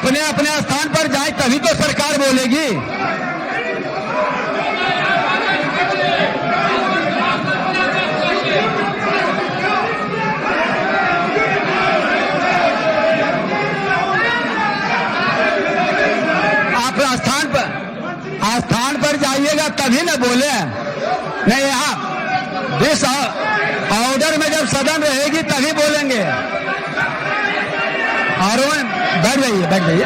अपने अपने स्थान पर जाए तभी तो सरकार बोलेगी। आप स्थान पर जाइएगा तभी ना बोले। नहीं, यहाँ इस ऑर्डर में जब सदन रहेगी तभी बोलेंगे। और बैठ जाइए, बैठ जाइए।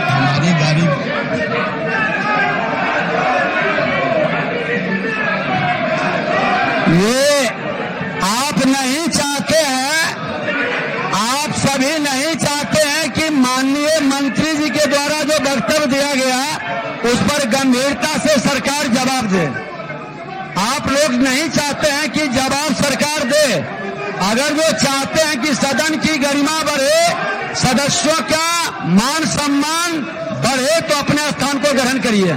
हमारी गाड़ी ये आप नहीं चाहते हैं, आप सभी नहीं चाहते हैं कि माननीय मंत्री जी के द्वारा जो वक्तव्य दिया गया उस पर गंभीरता से सरकार जवाब दे। आप लोग नहीं चाहते हैं कि जवाब सरकार दे। अगर वो चाहते हैं कि सदन की गरिमा बढ़े, सदस्यों का मान सम्मान बढ़े, तो अपने स्थान को ग्रहण करिए।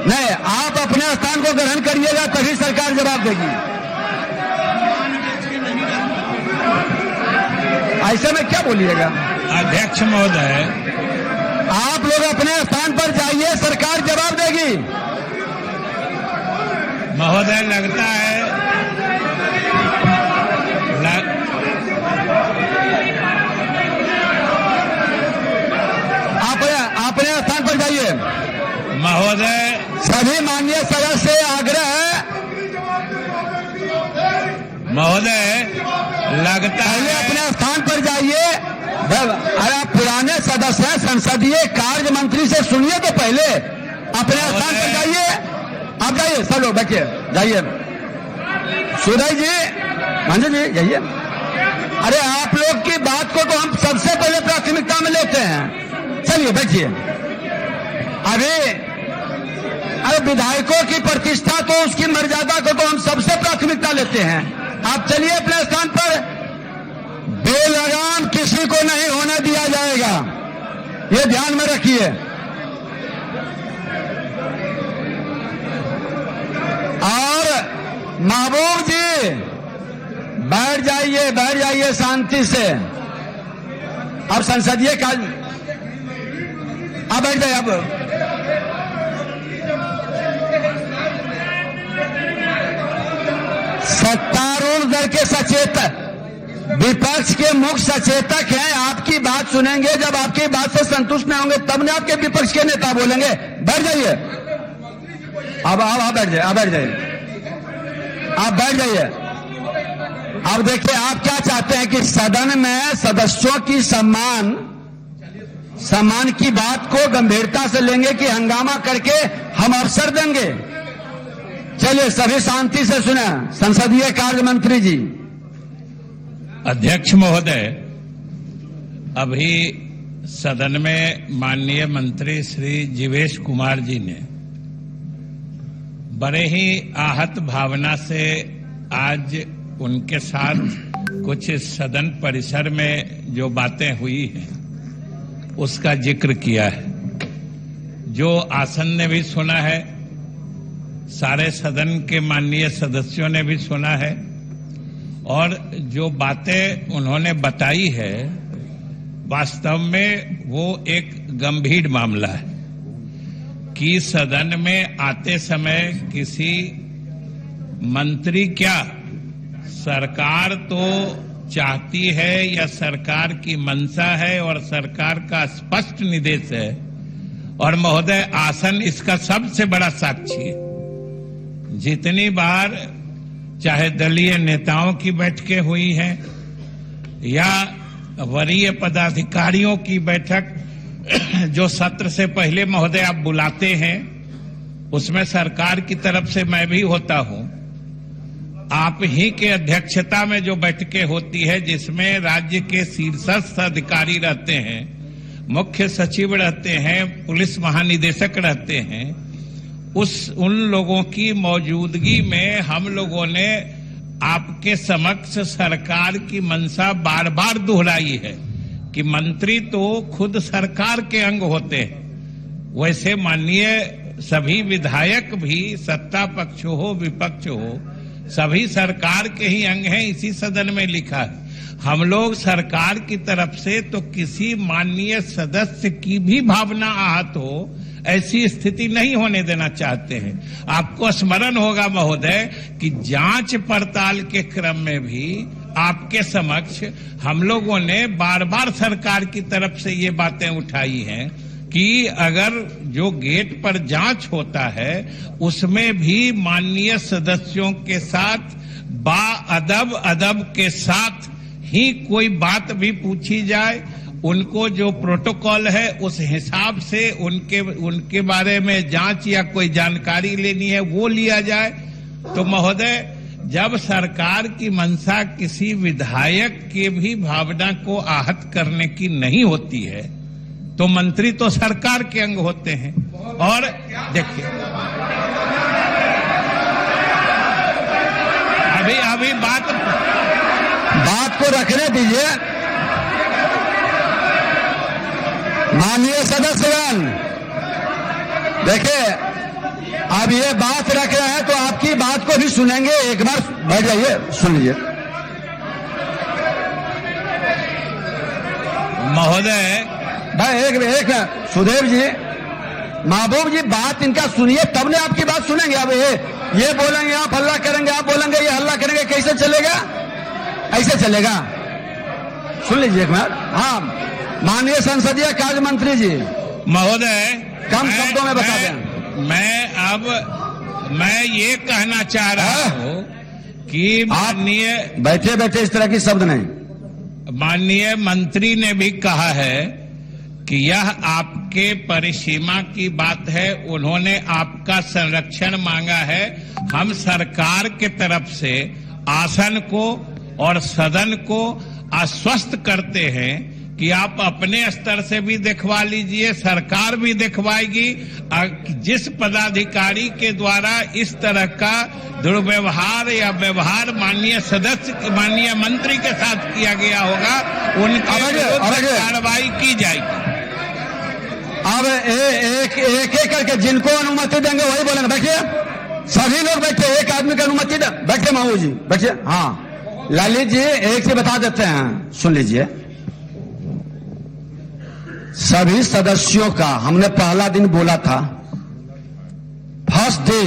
नहीं, आप अपने स्थान को ग्रहण करिएगा तभी सरकार जवाब देगी। ऐसे में क्या बोलिएगा? अध्यक्ष महोदय, आप लोग अपने स्थान पर जाइए, सरकार जवाब देगी। महोदय लगता है अपने स्थान पर जाइए। महोदय, सभी माननीय सदस्य से आग्रह है, महोदय लगता पहले है अपने स्थान पर जाइए। अरे आप पुराने सदस्य हैं, संसदीय कार्य मंत्री से सुनिए तो पहले। अपने स्थान पर जाइए, आप जाइए, सब लोग बैठिए, जाइए। सुदय जी, मंजू जी, जाइए। अरे आप लोग की बात को तो हम सबसे पहले प्राथमिकता में लेते हैं। चलिए बैठिए। अरे विधायकों की प्रतिष्ठा को, उसकी मर्यादा को तो हम सबसे प्राथमिकता लेते हैं। आप चलिए अपने स्थान पर। बेलगाम किसी को नहीं होने दिया जाएगा, ये ध्यान में रखिए। और महबूब जी बैठ जाइए, बैठ जाइए शांति से। अब संसदीय कार्य, अब बैठ जाइए। अब सत्तारूढ़ दल के सचेतक, विपक्ष के मुख्य सचेतक हैं, आपकी बात सुनेंगे। जब आपकी बात से संतुष्ट नहीं होंगे तब ना आपके विपक्ष के नेता बोलेंगे। बैठ जाइए। अब आप बैठ जाइए, आप बैठ जाइए, आप बैठ जाइए। अब देखिए, आप क्या चाहते हैं कि सदन में सदस्यों की सम्मान की बात को गंभीरता से लेंगे कि हंगामा करके हम अवसर देंगे? चलिए सभी शांति से सुने। संसदीय कार्य मंत्री जी। अध्यक्ष महोदय, अभी सदन में माननीय मंत्री श्री जीवेश कुमार जी ने बड़े ही आहत भावना से आज उनके साथ कुछ सदन परिसर में जो बातें हुई हैं उसका जिक्र किया है। जो आसन ने भी सुना है, सारे सदन के माननीय सदस्यों ने भी सुना है, और जो बातें उन्होंने बताई है वास्तव में वो एक गंभीर मामला है कि सदन में आते समय किसी मंत्री, क्या सरकार तो चाहती है या सरकार की मंशा है और सरकार का स्पष्ट निर्देश है, और महोदय आसन इसका सबसे बड़ा साक्षी है। जितनी बार चाहे दलीय नेताओं की बैठकें हुई हैं या वरीय पदाधिकारियों की बैठक जो सत्र से पहले महोदय आप बुलाते हैं, उसमें सरकार की तरफ से मैं भी होता हूं। आप ही के अध्यक्षता में जो बैठकें होती है जिसमें राज्य के शीर्षस्थ अधिकारी रहते हैं, मुख्य सचिव रहते हैं, पुलिस महानिदेशक रहते हैं, उन लोगों की मौजूदगी में हम लोगों ने आपके समक्ष सरकार की मंशा बार बार दोहराई है कि मंत्री तो खुद सरकार के अंग होते हैं, वैसे माननीय सभी विधायक भी, सत्ता पक्ष हो विपक्ष हो, सभी सरकार के ही अंग हैं। इसी सदन में लिखा है, हम लोग सरकार की तरफ से तो किसी माननीय सदस्य की भी भावना आहत हो, ऐसी स्थिति नहीं होने देना चाहते हैं। आपको स्मरण होगा महोदय कि जांच पड़ताल के क्रम में भी आपके समक्ष हम लोगों ने बार बार सरकार की तरफ से ये बातें उठाई हैं कि अगर जो गेट पर जांच होता है उसमें भी माननीय सदस्यों के साथ अदब के साथ ही कोई बात भी पूछी जाए, उनको जो प्रोटोकॉल है उस हिसाब से उनके बारे में जांच या कोई जानकारी लेनी है वो लिया जाए। तो महोदय, जब सरकार की मंशा किसी विधायक के भी भावना को आहत करने की नहीं होती है तो मंत्री तो सरकार के अंग होते हैं। और देखिए, अभी बात को रखने दीजिए। माननीय सदस्यगण, देखिए अब ये बात रख रहे हैं तो आपकी बात को भी सुनेंगे। एक बार बैठ जाइए, सुन लीजिए। महोदय, भाई एक सुदेव जी, महबूब जी, बात इनका सुनिए तब ने आपकी बात सुनेंगे। अब ये बोलेंगे आप हल्ला करेंगे, आप बोलेंगे ये हल्ला करेंगे, कैसे चलेगा? ऐसे चलेगा? सुन लीजिए एक मिनट। हाँ, माननीय संसदीय कार्य मंत्री जी, महोदय, कम शब्दों में बता दें। मैं ये कहना चाह रहा हूँ कि माननीय, बैठे बैठे इस तरह की शब्द नहीं। माननीय मंत्री ने भी कहा है कि यह आपके परिसीमा की बात है, उन्होंने आपका संरक्षण मांगा है। हम सरकार के तरफ से आसन को और सदन को आश्वस्त करते हैं कि आप अपने स्तर से भी दिखवा लीजिए, सरकार भी दिखवाएगी। जिस पदाधिकारी के द्वारा इस तरह का दुर्व्यवहार या व्यवहार माननीय सदस्य, माननीय मंत्री के साथ किया गया होगा, उनके विरुद्ध कार्रवाई की जाएगी। अब एक करके जिनको अनुमति देंगे वही बोलेंगे। बैठिए, सभी लोग बैठे, एक आदमी की अनुमति दे। बैठे महू जी, बैठिए। हाँ ललित जी, एक चीज बता देते हैं, सुन लीजिए। सभी सदस्यों का हमने पहला दिन बोला था, फर्स्ट डे